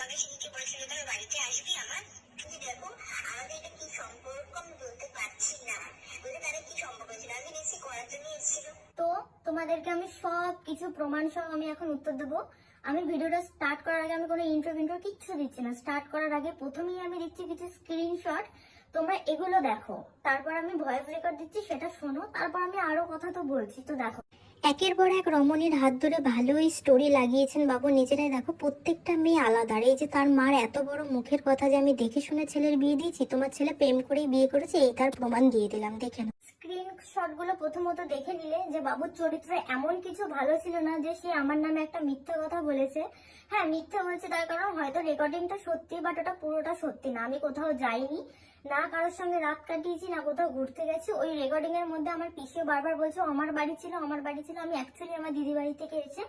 আমাকে সেদিকে বলেছিল তুমি বাড়িতে আসবি আমার, কিন্তু দেখো আমাদের এটা কি সম্পর্ক আমি বলতে পারছি না, বলে তাদের কি সম্পর্ক ছিল, আমি বেশি করার জন্য এসেছিল। তো তোমাদেরকে আমি সব কিছু প্রমাণ সহ আমি এখন উত্তর দেবো। আমি ভিডিওটা স্টার্ট করার আগে আমি কোনো ইন্ট্রো কিচ্ছু দিচ্ছি না। স্টার্ট করার আগে প্রথমেই আমি দিচ্ছি কিছু স্ক্রিনশট, তোমরা এগুলো দেখো, তারপর আমি ভয়েস রেকর্ড দিচ্ছি সেটা শোনো, তারপর আমি আরো কথা তো বলছি। তো দেখো, একের পর এক রমণীর হাত ধরে ভালোই স্টোরি লাগিয়েছেন বাবু নিজেরাই। দেখো প্রত্যেকটা মেয়ে আলাদা। এই যে তার মার এত বড় মুখের কথা যে আমি দেখে শুনে ছেলের বিয়ে দিয়েছি, তোমার ছেলে প্রেম করেই বিয়ে করেছে, এই তার প্রমাণ দিয়ে দিলাম। দেখে নাও স্ক্রিনশট গুলো। প্রথমত দেখে নিলে যে বাবুর চরিত্র এমন কিছু ভালো ছিল না যে সে আমার নামে একটা মিথ্যে কথা বলেছে। হ্যাঁ মিথ্যে বলছে তার কারণ হয়তো রেকর্ডিংটা সত্যি, বাট ওটা পুরোটা সত্যি না। আমি কোথাও যাইনি, না কারোর সঙ্গে রাত কাটিয়েছি, না কোথাও ঘুরতে গেছি। ওই রেকর্ডিং এর মধ্যে আমার পিসিও বারবার বলছে আমার বাড়ি ছিল, আমার বাড়ি ছিল। আমি অ্যাকচুয়ালি আমার দিদি বাড়ি থেকে এসে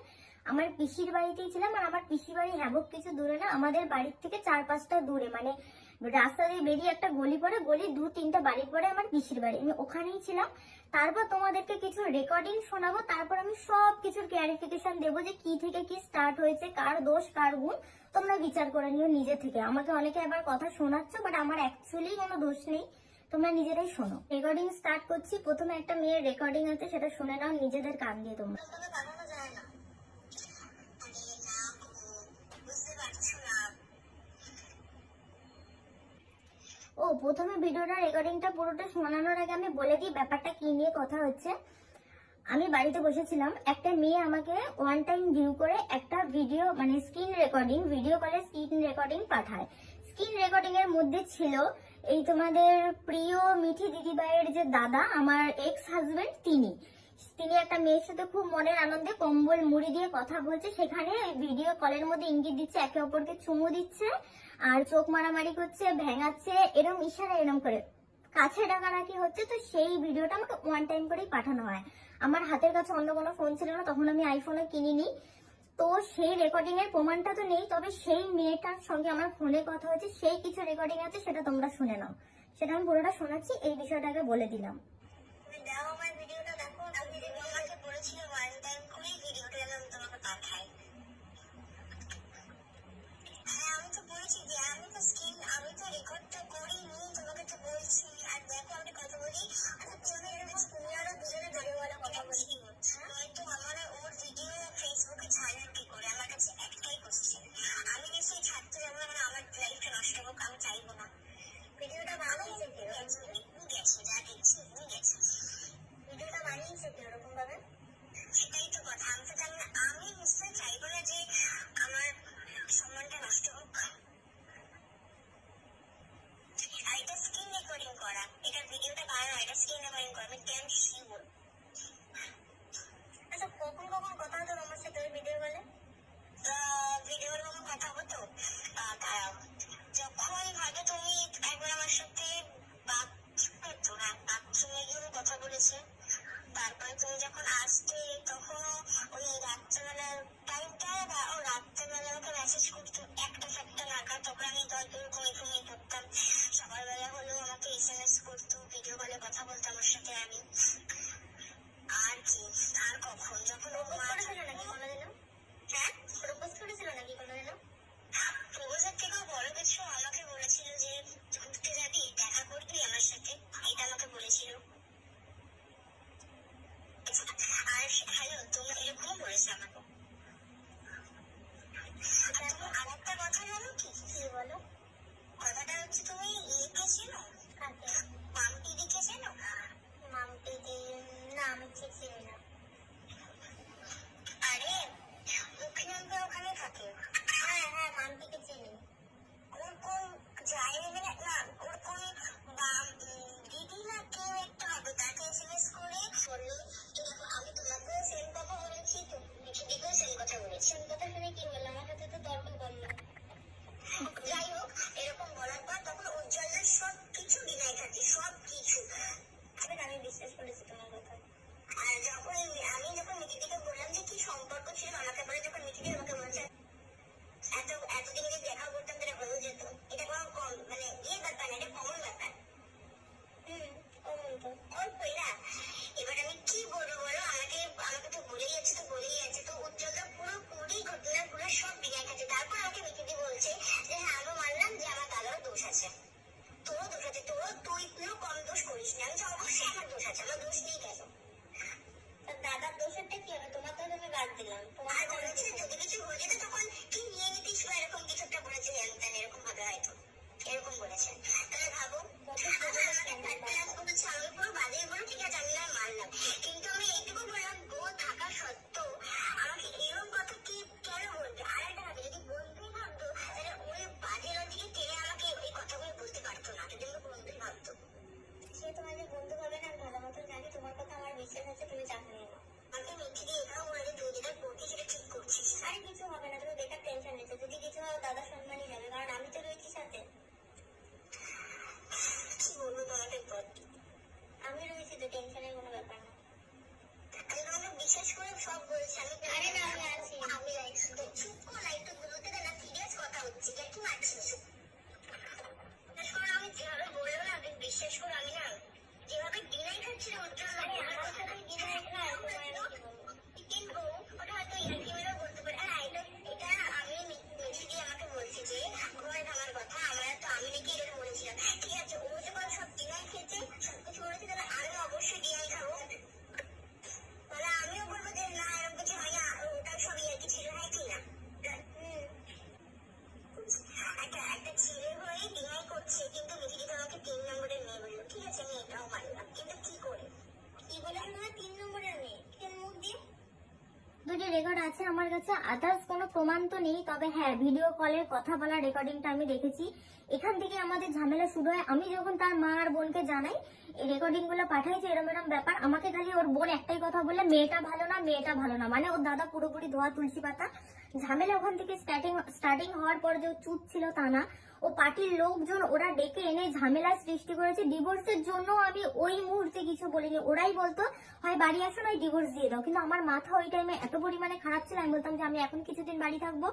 আমার পিসির বাড়িতেই ছিলাম। আর আমার পিসির বাড়ি হ্যাবক কিছু দূরে না, আমাদের বাড়ির থেকে 4-5টা দূরে, মানে রাস্তা দিয়ে বেরিয়ে একটা গলি পড়ে, গলি 2-3টা বাড়ি পরে আমার পিসির বাড়ি, আমি ওখানেই ছিলাম। তারপর তোমাদেরকে কিছু রেকর্ডিং শোনাবো, তারপর আমি সব কিছুর ক্লারিফিকেশন দেবো যে কি থেকে কি স্টার্ট হয়েছে, কার দোষ কার গুণ, তোমরা বিচার করে নিও নিজে থেকে। আমাকে অনেকে আবার কথা শোনাচ্ছ, বাট আমার অ্যাকচুয়ালি কোনো দোষ নেই, তোমরা নিজেরাই শোনো। রেকর্ডিং স্টার্ট করছি। প্রথমে একটা মেয়ের রেকর্ডিং আছে, সেটা শুনে নাও নিজেদের কান দিয়ে তোমরা। ও প্রথমে ভিডিওটা রেকর্ডিংটা পুরোটা শোনানোর আগে আমি বলে দিই ব্যাপারটা কি নিয়ে কথা হচ্ছে। আমি বাড়িতে বসেছিলাম, একটা মেয়ে আমাকে ওয়ান টাইম ভিউ করে একটা ভিডিও, মানে স্ক্রিন রেকর্ডিং, ভিডিও কলে স্ক্রিন রেকর্ডিং পাঠায়। স্ক্রিন রেকর্ডিং এর মধ্যে ছিল এই তোমাদের প্রিয় মিঠি দিদিভাইয়ের যে দাদা, আমার এক্স হাজবেন্ড, তিনি একটা মেয়ের সাথে খুব মনের আনন্দে কম্বল মুড়ি দিয়ে কথা বলছে। সেখানে ভিডিও কলের মধ্যে ইঙ্গিত দিচ্ছে, একে অপরকে চুমু দিচ্ছে আর চোখ মারামারি করছে, ভেঙাচ্ছে, এরম ইশারা এরম করে কাছে ডাকাডাকি হচ্ছে। তো সেই ভিডিওটা আমাকে ওয়ান টাইম করেই পাঠানো হয়। আমার হাতের কাছে অন্য কোনো ফোন ছিল না, তখন আমি আইফোনও কিনিনি। তো সেই রেকর্ডিং এর প্রমাণটা তো নেই, তবে সেই মেয়েটার সঙ্গে আমার ফোনে কথা হয়েছে, সেই কিছু রেকর্ডিং আছে, সেটা তোমরা শুনে নাও। সেটা আমি পুরোটা শোনাচ্ছি, এই বিষয়টাকে বলে দিলাম। আমার ভিডিওটা দেখো, আমি আমাকে বলেছিল ওয়ান টাইম করে ভিডিওটা যেন আমি তোমাকে পাঠাই। হ্যাঁ আমি তো বলছি যে আমি তো স্ক্রিন, আমি তো রেকর্ডটা করিনি, তোমাকে তো বলছি। আর দেখো আমি কথা বলি, তুমি আরো দুজনে ধরে বলা কথা বলছি, হয়তো আমার ওর ভিডিও ফেসবুকে ছাড়লেন কি করে? আমার কাছে একটাই কোশ্চেন, আমি নিশ্চয়ই ছাড়তে যাবো না, মানে আমার লাইফটা নষ্ট হোক, আমি চাইবো না। ভিডিওটা বানিয়েছে গেছে, যা দেখছি গেছে, ভিডিওটা বানিয়েছে কি ওরকম ভাবে? সেটাই তো কথা, আমি তো জানি না। আমি নিশ্চয়ই চাইবো না যে আমার সম্মানটা নষ্ট হোক। আর এটা স্ক্রিন রেকর্ডিং করা, এটা ভিডিওটা বানানো, এটা স্ক্রিন রেকর্ডিং করা, আমি ক্যান শিওর। আচ্ছা কখন কথা হতো আমার সাথে ওই ভিডিও বলে? ভিডিওর কখন কথা হতো? দাঁড়াও, যখন হয়তো তুমি একবার আমার সাথে বাথরুমে গিয়ে কথা বলেছে, তারপরে তুমি যখন আসতে তখন ওই রাত্রেবেলার টাইমটা, ও রাত্রেবেলা আমাকে মেসেজ করতো 1টা নাগাদ, তখন আমি ঘুমিয়ে পড়তাম। সকালবেলা হলেও আমাকে SMS করতো, ভিডিও কলে কথা বলতো আমার সাথে। আমি আর কি, আর কখন যখন ও করেছিল নাকি কোনোদিনও? হ্যাঁ প্রপোজ করেছিল নাকি কোনোদিনও? প্রপোজের থেকেও বড় কিছু আমাকে বলেছিল যে ঘুরতে যাবি, দেখা করবি আমার সাথে, এটা আমাকে বলেছিল। আর হ্যালো তোমরা এরকম বলেছে আমাকে। আর একটা কথা জানো কি? বলো। কথাটা হচ্ছে তুমি ইয়েকে চেনো, মাম্পি দিকে চেনো? মাম্পি কলে রেকর্ড আছে আমার কাছে, আদার্স কোনো প্রমাণ তো নেই। তবে হ্যাঁ, ভিডিও কলের কথা বলা রেকর্ডিংটা আমি দেখেছি। এখান থেকে আমাদের ঝামেলা শুরু হয়। আমি যখন তার মা আর বোনকে জানাই এই রেকর্ডিং গুলো পাঠাইছে এরম এরম ব্যাপার, আমাকে খালি ওর বোন একটাই কথা বললে, মেয়েটা ভালো না, মেয়েটা ভালো না। মানে ওর দাদা পুরোপুরি ধোয়া তুলসী পাতা। ঝামেলা ওখান থেকে স্টার্টিং হওয়ার পর যে চুপ ছিল তা না, ও পার্টির লোকজন ওরা ডেকে এনে ঝামেলা সৃষ্টি করেছে। ডিভোর্সের জন্য আমি ওই মুহূর্তে কিছু বলিনি। ওরাই বলতো হয় বাড়ি আসো নয় ডিভোর্স দিয়ে দাও। কিন্তু আমার মাথা ওই টাইমে এত পরিমাণে খারাপ ছিল, আমি বলতাম যে আমি এখন কিছুদিন বাড়ি থাকবো,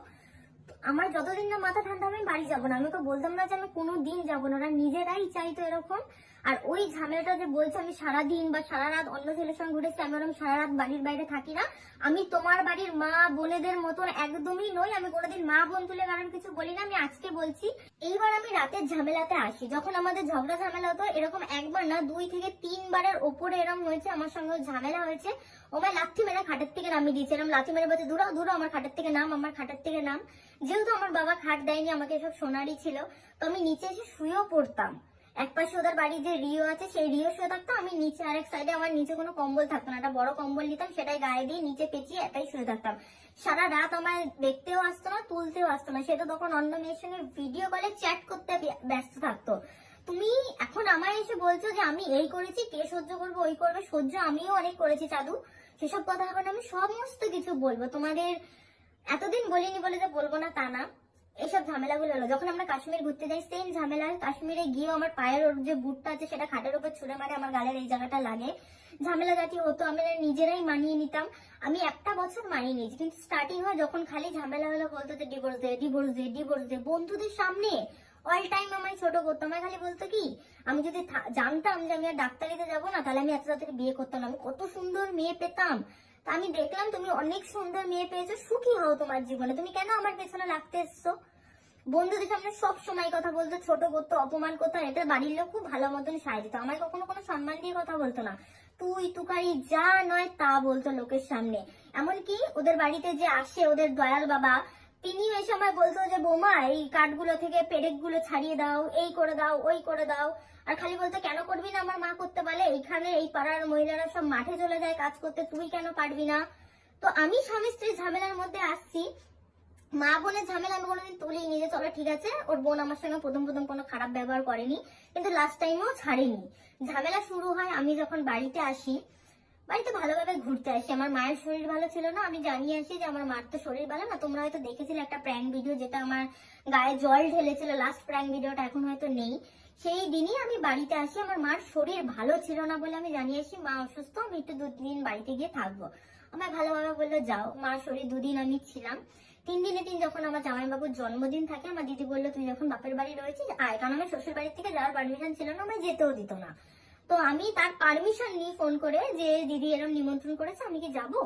আমার যতদিন না মাথা ঠান্ডা হবে আমি বাড়ি যাবো না। আমি তো বলতাম না যে আমি কোনো দিন যাবো না, ওরা নিজেরাই চাইতো এরকম। আর ওই ঝামেলাটা যে বলছে আমি সারাদিন বা সারা রাত অন্য ছেলের সঙ্গে ঘুরেছি, আমি ওরকম সারা রাত বাড়ির বাইরে থাকি না। আমি তোমার বাড়ির মা বোনেদের মতন একদমই নই। আমি কোনোদিন মা বোন তুলে কারণ কিছু বলি না। আমি আজকে বলছি। এইবার আমি রাতের ঝামেলাতে আসি। যখন আমাদের ঝগড়া ঝামেলা হতো, এরকম একবার না 2 থেকে 3 বারের ওপরে এরকম হয়েছে, আমার সঙ্গে ঝামেলা হয়েছে। ও আমায় লাথি মেরে খাটের থেকে নামিয়ে দিয়েছে। এরকম লাথি মেরে বলছে দূরা দূরা আমার খাটের থেকে নাম, আমার খাটের থেকে নাম। যেহেতু আমার বাবা খাট দেয়নি, আমাকে সব সোনারই ছিল, তো আমি নিচে এসে শুয়েও পড়তাম। এক পাশে ওদের বাড়ি যে রিও আছে সেই রিও শুয়ে থাকতো, আমি নিচে আরেক সাইডে। আমার নিচে কোনো কম্বল থাকতো না, একটা বড় কম্বল নিতাম, সেটাই গায়ে দিয়ে নিচে পেঁচিয়ে একাই শুয়ে থাকতাম। সারা রাত আমায় দেখতেও আসতো না, তুলতেও আসতো না। সে তো তখন অন্য মেয়ের সঙ্গে ভিডিও কলে চ্যাট করতে ব্যস্ত থাকতো। তুমি এখন আমায় এসে বলছো যে আমি এই করেছি, কে সহ্য করবো, ওই করবে। সহ্য আমিও অনেক করেছি চাদু, সেসব কথা এখন আমি সমস্ত কিছু বলবো তোমাদের। এতদিন বলিনি বলে যে বলবো না তা না। এইসব ঝামেলাগুলো হলো যখন আমরা কাশ্মীর ঘুরতে যাই, সেম ঝামেলা। কাশ্মীরে গিয়ে আমার পায়ের ওর যে বুটটা আছে সেটা খাটের উপর ছুঁড়ে মারে, আমার গালের এই জায়গাটা লাগে। ঝামেলা জাতি হতো, আমরা নিজেরাই মানিয়ে নিতাম। আমি 1টা বছর মানিয়ে নিয়েছি, কিন্তু স্টার্টিং হয় যখন খালি ঝামেলা হলো বলতো যে ডিভোর্স দে, ডিভোর্স দে, ডিভোর্স দে। বন্ধুদের সামনে অল টাইম আমায় ছোট করতো। আমায় খালি বলতো কি, আমি যদি জানতাম যে আমি আর ডাক্তারিতে যাবো না, তাহলে আমি এত তাড়াতাড়ি বিয়ে করতাম না। আমি কত সুন্দর মেয়ে পেতাম। তা আমি দেখলাম তুমি অনেক সুন্দর মেয়ে পেয়েছো, সুখী হও তোমার জীবনে, তুমি কেন আমার পেছনে লাগতে এসছো। বন্ধুদের সামনে সব সময় কথা বলতো, ছোট করতো, অপমান করতো। এটা বাড়ির লোক খুব ভালো মতন সায় দিত, আমায় কখনো কোনো সম্মান দিয়ে কথা বলতো না। তুই তুকারি যা নয় তা বলতো লোকের সামনে। এমনকি ওদের বাড়িতে যে আসে ওদের দয়াল বাবা, তিনি এই সময় বলতো যে বৌমা এই কাঠগুলো থেকে পেরেক গুলো ছাড়িয়ে দাও, এই করে দাও, ওই করে দাও। আর খালি বলতো কেন করবি না, আমার মা করতে বলে, এইখানে এই পাড়ার মহিলারা সব মাঠে চলে যায় কাজ করতে, তুই কেন পারবি না। তো আমি স্বামী স্ত্রীর ঝামেলার মধ্যে আসছি, মা বোনের ঝামেলা আমি কোনোদিন তুলিনি যে চলো ঠিক আছে। ওর বোন আমার সঙ্গে প্রথম কোনো খারাপ ব্যবহার করেনি, কিন্তু লাস্ট টাইমেও ছাড়েনি। ঝামেলা শুরু হয় আমি যখন বাড়িতে আসি। বাড়িতে ভালোভাবে ঘুরতে আসি, আমার মায়ের শরীর ভালো ছিল না। আমি জানিয়ে আসি যে আমার মার তো শরীর ভালো না। তোমরা হয়তো দেখেছিলে একটা প্র্যাঙ্ক ভিডিও, যেটা আমার গায়ে জল ঢেলেছিল, লাস্ট প্র্যাঙ্ক ভিডিওটা এখন হয়তো নেই। সেই দিনই আমি বাড়িতে আসি, আমার মার শরীর ভালো ছিল না বলে আমি জানিয়ে আসি মা অসুস্থ, আমি একটু 2 দিন বাড়িতে গিয়ে থাকবো। আমার ভালোভাবে বললো যাও। মার শরীর 2 দিন আমি ছিলাম। 3 দিনে যখন আমার জামাইবাবুর জন্মদিন থাকে, আমার দিদি বললো তুই যখন বাপের বাড়ি রয়েছিস আয়, কারণ আমার শ্বশুর বাড়ির থেকে যাওয়ার পারমিশন ছিল না, আমায় যেতেও দিত না। তো আমি তার পারমিশন নিয়ে ফোন করে যে দিদি এরকম নিমন্ত্রণ করেছে, আমি কি যাবো।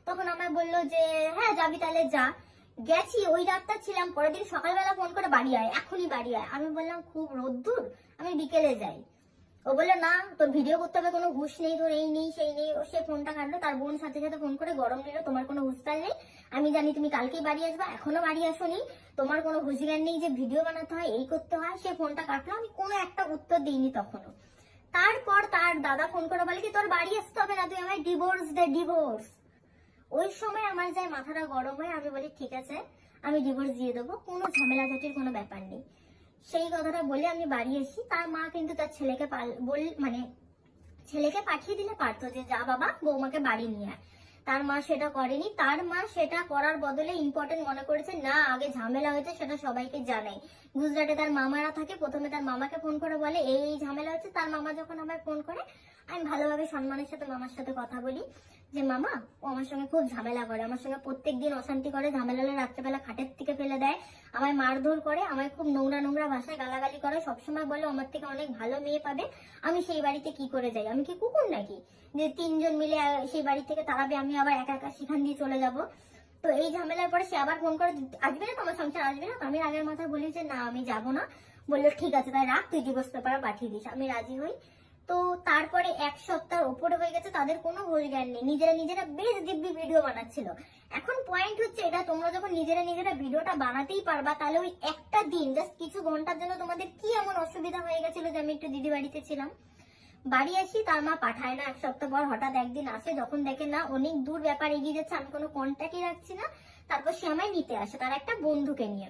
তখন আমায় বললো যে হ্যাঁ যাবি, তাহলে যা। গেছি, ওই রাতটা ছিলাম। পরের দিন সকালবেলা ফোন করে বাড়ি আয়, এখনই বাড়ি আয়। আমি বললাম খুব রোদ্দুর, আমি বিকেলে যাই। ও বললো না তোর ভিডিও করতে হবে, কোনো হুঁশ নেই তোর, এই নেই সেই নেই। ও সে ফোনটা কাটলো, তার বোন সাথে সাথে ফোন করে গরম দিল, তোমার কোনো হুঁশতাল নেই, আমি জানি তুমি কালকেই বাড়ি আসবা, এখনো বাড়ি আসোনি, তোমার কোনো হুঁশজ্ঞান নেই যে ভিডিও বানাতে হয়, এই করতে হয়। সে ফোনটা কাটলো, আমি কোনো একটা উত্তর দিইনি তখনও। তারপর তার দাদা ফোন করে বলে কি তোর বাড়ি আসতে হবে না, তুই আমায় ডিভোর্স দে, ডিভোর্স। ওই সময় আমার যায় মাথাটা গরম হয়, আমি বলি ঠিক আছে আমি ডিভোর্স দিয়ে দেবো, কোনো ঝামেলা ঝাঁটির কোনো ব্যাপার নেই। সেই কথাটা বলে আমি বাড়ি এসি। তার মা কিন্তু তার ছেলেকে ছেলেকে পাঠিয়ে দিলে পারতো যে যা বাবা বৌমাকে বাড়ি নিয়ে আয়। তার মা সেটা করেনি। তার মা সেটা করার বদলে ইম্পর্টেন্ট মনে করেছে না, আগে ঝামেলা হয়েছে সেটা সবাইকে জানাই। গুজরাটে তার মামারা থাকে, প্রথমে তার মামাকে ফোন করে বলে এই ঝামেলা হচ্ছে। তার মামা যখন আমায় ফোন করে, আমি ভালোভাবে সম্মানের সাথে মামার সাথে কথা বলি যে মামা ও আমার সঙ্গে খুব ঝামেলা করে, আমার সঙ্গে প্রত্যেকদিন অশান্তি করে, ঝামেলা হলে রাত্রেবেলা খাটের থেকে ফেলে দেয়, আমায় মারধর করে, আমায় খুব নোংরা নোংরা ভাষায় গালাগালি করে, সবসময় বলে আমার থেকে অনেক ভালো মেয়ে পাবে। আমি সেই বাড়িতে কি করে যাই, আমি কি কুকুর নাকি যে 3 জন মিলে সেই বাড়ি থেকে তাড়াবে, আমি আবার একা একা সেখান দিয়ে চলে যাব। তো এই ঝামেলার পরে সে আবার ফোন করে আসবে না তোমার সংসার, আসবে না। তো আমি আগের মাথায় বলি যে না আমি যাবো না। বললো ঠিক আছে তাই রাখ, তুই ডিভোর্স পেপার পাঠিয়ে দিস। আমি রাজি হই। তো তারপরে 1 সপ্তাহ উপরে হয়ে গেছে, তাদের কোনো হুঁশ জ্ঞান নেই, নিজেরা বেশ দিব্যি ভিডিও বানাচ্ছিল। এখন পয়েন্ট হচ্ছে এটা, তোমরা যখন নিজেরা ভিডিওটা বানাতেই পারবা, তাহলে ওই একটা দিন জাস্ট কিছু ঘন্টার জন্য তোমাদের কি এমন অসুবিধা হয়ে গেছিল যে আমি একটু দিদি বাড়িতে ছিলাম। বাড়ি আসি, তার মা পাঠায় না। 1 সপ্তাহ পর হঠাৎ একদিন আসে, যখন দেখে না অনেক দূর ব্যাপার এগিয়ে যাচ্ছে, আমি কোনো কন্ট্যাক্টই রাখছি না, তারপর সে আমায় নিতে আসে তার একটা বন্ধুকে নিয়ে।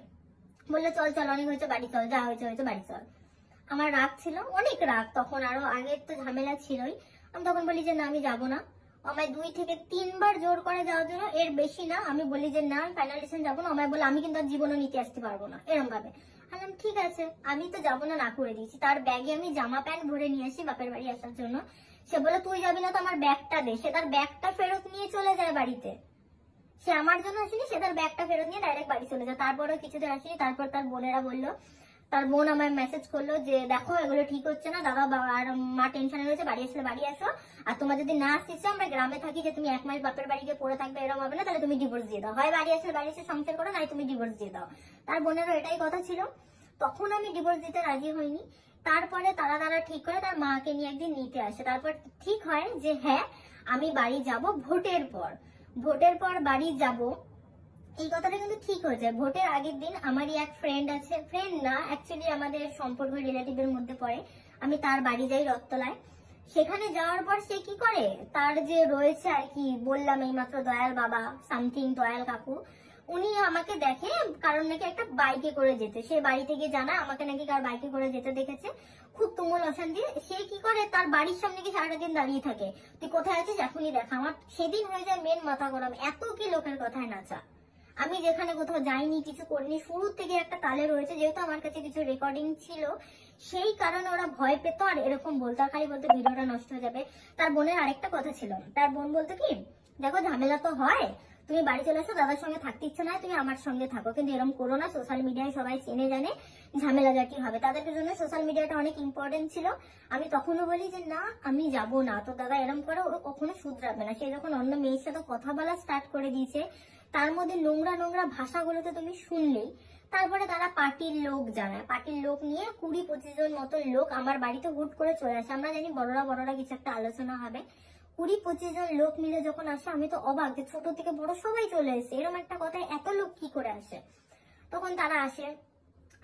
বললো চল চল, অনেক হয়েছে, বাড়ি চল, যা হয়েছে হয়েছে, বাড়ি চল। আমার রাগ ছিল, অনেক রাগ তখন, আরো আগের তো ঝামেলা ছিলই। আমি তখন বলি যে না, আমি যাবো না। আমায় 2 থেকে 3 বার জোর করে যাওয়ার জন্য, এর বেশি না। আমি বলি যে না, ফাইনাল ডিসিশন যাবো না। আমায় বলে আমি কিন্তু আর জীবনও নিতে আসতে পারবো না, এরকম ভাবে। আমি ঠিক আছে, আমি তো যাবো না, না করে দিয়েছি। তার ব্যাগে আমি জামা প্যান্ট ভরে নিয়ে আসি বাপের বাড়ি আসার জন্য। সে বলে তুই যাবি না তো আমার ব্যাগটা দে। সে তার ব্যাগটা ফেরত নিয়ে চলে যায় বাড়িতে। সে আমার জন্য আসেনি, সে তার ব্যাগটা ফেরত নিয়ে ডাইরেক্ট বাড়ি চলে যায়। তারপরেও কিছুদিন আসেনি। তারপর তার বোনেরা বললো, তার বোন আমায় মেসেজ করলো যে দেখো এগুলো ঠিক হচ্ছে না, দাদা আর মা টেনশনে রয়েছে, বাড়ি আসলে বাড়ি আসো। আর তোমার যদি না আসতে আমরা গ্রামে থাকি, যে তুমি 1 মাস বাপের বাড়ি গিয়ে পড়ে থাকবে, এরকম হবে না, তাহলে তুমি ডিভোর্স দিয়ে দাও। হয় বাড়ি আসলে বাড়ি এসে সংসার করো, নাই তুমি ডিভোর্স দিয়ে দাও। তার বোনেরও এটাই কথা ছিল। তখন আমি ডিভোর্স দিতে রাজি হইনি। তারপরে তারা ঠিক করে তার মাকে নিয়ে একদিন নিতে আসে। তারপর ঠিক হয় যে হ্যাঁ, আমি বাড়ি যাব ভোটের পর। ভোটের পর বাড়ি যাব, এই কথাটা কিন্তু ঠিক হয়েছে। ভোটের আগের দিন আমারই এক ফ্রেন্ড আছে, ফ্রেন্ড না অ্যাকচুয়ালি আমাদের সম্পর্ক রিলেটিভের মধ্যে পড়ে, আমি তার বাড়ি যাই রত্তলায়। সেখানে যাওয়ার পর সে কি করে, তার যে রয়েছে আর কি, বললাম এইমাত্র দয়াল বাবা সামথিং, দয়াল কাকু, উনি আমাকে দেখে কারণ নাকি একটা বাইকে করে যেতে, সে বাড়িতে গিয়ে জানায় আমাকে নাকি কার বাইকে করে যেতে দেখেছে। খুব তুমুল অশান্তি। সে কি করে, তার বাড়ির সামনে কি সারাটা দিন দাঁড়িয়ে থাকে, তুই কোথায় আছিস এখনই দেখা। আমার সেদিন হয়ে যায় মেন মাথা গরম, এত কি লোকের কথায় নাচা। আমি যেখানে কোথাও যাইনি, কিছু করিনি, শুরু থেকে একটা তালে রয়েছে। যেহেতু আমার কাছে কিছু রেকর্ডিং ছিল, সেই কারণে ওরা ভয় পেত আর এরকম বলতো, আর খালি বলতো ভিডিওটা নষ্ট হয়ে যাবে। তার বোনের আরেকটা কথা ছিল, তার বোন বলতো কি, দেখো ঝামেলা তো হয়, তুমি বাড়ি চলে আসো, দাদার সঙ্গে থাকতে ইচ্ছে না, তুমি আমার সঙ্গে থাকো, কিন্তু এরকম করো না। সোশ্যাল মিডিয়ায় সবাই চেনে জানে, ঝামেলা যা কি হবে। তাদের জন্য সোশ্যাল মিডিয়াটা অনেক ইম্পর্টেন্ট ছিল। আমি তখনও বলি যে না, আমি যাব না, তো দাদা এরকম করে ও কখনো শুধরাবে না। সে যখন অন্য মেয়ের সাথে কথা বলা স্টার্ট করে দিয়েছে, তার মধ্যে নোংরা নোংরা ভাষাগুলো তো তুমি শুনলেই। তারপরে তারা পার্টির লোক জানায়, পার্টির লোক নিয়ে 20-25 জন মতো লোক আমার বাড়িতে হুট করে চলে আসে। আমরা জানি বড়রা বড়রা কিছু একটা আলোচনা হবে, 20-25 জন লোক মিলে যখন আসে, আমি তো অবাক যে ছোট থেকে বড় সবাই চলে এসে, এরকম একটা কথায় এত লোক কি করে আসে। তখন তারা আসে,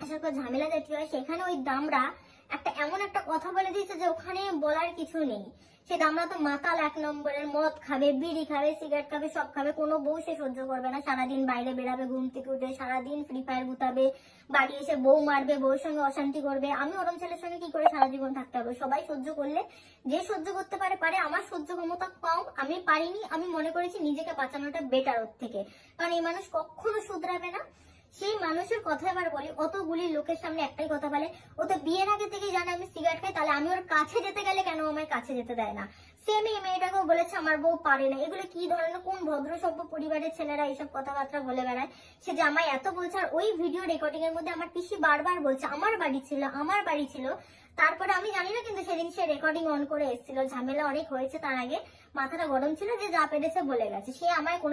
আসার পর ঝামেলা জাতীয় হয়। সেখানে ওই দামরা একটা এমন একটা কথা বলে দিয়েছে যে ওখানে বলার কিছু নেই। সে দামরা তো মাতাল 1 নম্বরের, মদ খাবে, বিড়ি খাবে, সিগারেট খাবে, সব খাবে। কোনো বউ সে সহ্য করবে না। সারাদিন বাইরে বেরাবে, ঘুম থেকে উঠে সারাদিন ফ্রি ফায়ার গুতাবে, বাড়ি এসে বউ মারবে, বউর সঙ্গে অশান্তি করবে। আমি ওরম ছেলের সঙ্গে কি করে সারা জীবন থাকতে হবে। সবাই সহ্য করলে, যে সহ্য করতে পারে পারে, আমার সহ্য ক্ষমতা কম, আমি পারিনি। আমি মনে করেছি নিজেকে বাঁচানোটা বেটার ওর থেকে, কারণ এই মানুষ কখনো শুধরাবে না। সেই মানুষের কথা এবার বলি, অতগুলি লোকের সামনে একটাই কথা বলে, ও তো বিয়ের আগে থেকেই জানে আমি সিগারেট খাই, তাহলে আমি ওর কাছে যেতে গেলে কেন আমার কাছে যেতে দেয় না। সেম এই মেয়েটাকেও বলেছে আমার বউ পারে না। এগুলো কি ধরনের, কোন ভদ্র সভ্য পরিবারের ছেলেরা এইসব কথাবার্তা বলে বেড়ায়। সে জামাই এত বলছে, আর ওই ভিডিও রেকর্ডিং এর মধ্যে আমার পিসি বারবার বলছে আমার বাড়ি ছিল, আমার বাড়ি ছিল। তারপরে আমি জানি না, কিন্তু সেদিন সে রেকর্ডিং অন করে এসেছিল। ঝামেলা অনেক হয়েছে, তার আগে মাথাটা গরম ছিল, যে যা পেরেছে বলে গেছে। সে আমায় কোনো